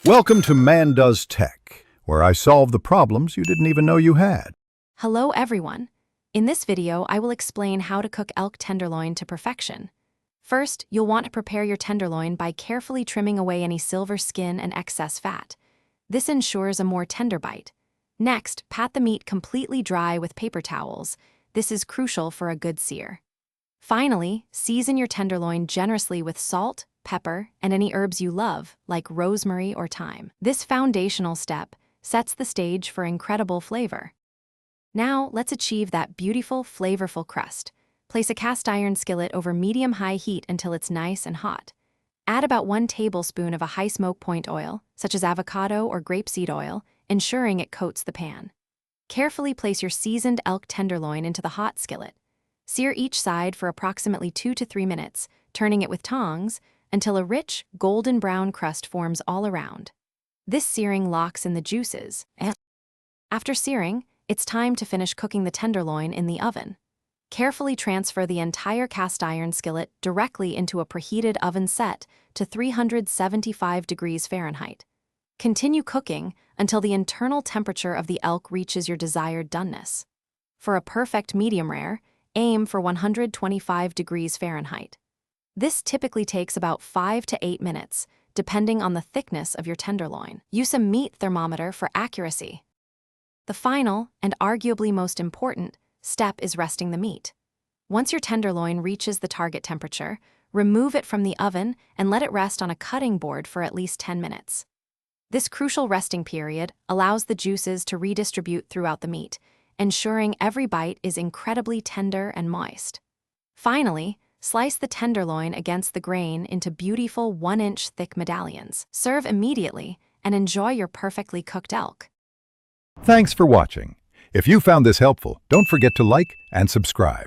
Welcome to Man Does Tech, where I solve the problems you didn't even know you had. Hello everyone. In this video, I will explain how to cook elk tenderloin to perfection. First, you'll want to prepare your tenderloin by carefully trimming away any silver skin and excess fat. This ensures a more tender bite. Next, pat the meat completely dry with paper towels. This is crucial for a good sear. Finally, season your tenderloin generously with salt, pepper, and any herbs you love, like rosemary or thyme. This foundational step sets the stage for incredible flavor. Now, let's achieve that beautiful, flavorful crust. Place a cast iron skillet over medium-high heat until it's nice and hot. Add about 1 tablespoon of a high smoke point oil, such as avocado or grapeseed oil, ensuring it coats the pan. Carefully place your seasoned elk tenderloin into the hot skillet. Sear each side for approximately 2 to 3 minutes, turning it with tongs, until a rich, golden brown crust forms all around. This searing locks in the juices. After searing, it's time to finish cooking the tenderloin in the oven. Carefully transfer the entire cast iron skillet directly into a preheated oven set to 375 degrees Fahrenheit. Continue cooking until the internal temperature of the elk reaches your desired doneness. For a perfect medium rare, aim for 125 degrees Fahrenheit. This typically takes about 5 to 8 minutes, depending on the thickness of your tenderloin. Use a meat thermometer for accuracy. The final, and arguably most important, step is resting the meat. Once your tenderloin reaches the target temperature, remove it from the oven and let it rest on a cutting board for at least 10 minutes. This crucial resting period allows the juices to redistribute throughout the meat, ensuring every bite is incredibly tender and moist. Finally, slice the tenderloin against the grain into beautiful 1-inch thick medallions. Serve immediately and enjoy your perfectly cooked elk. Thanks for watching. If you found this helpful, don't forget to like and subscribe.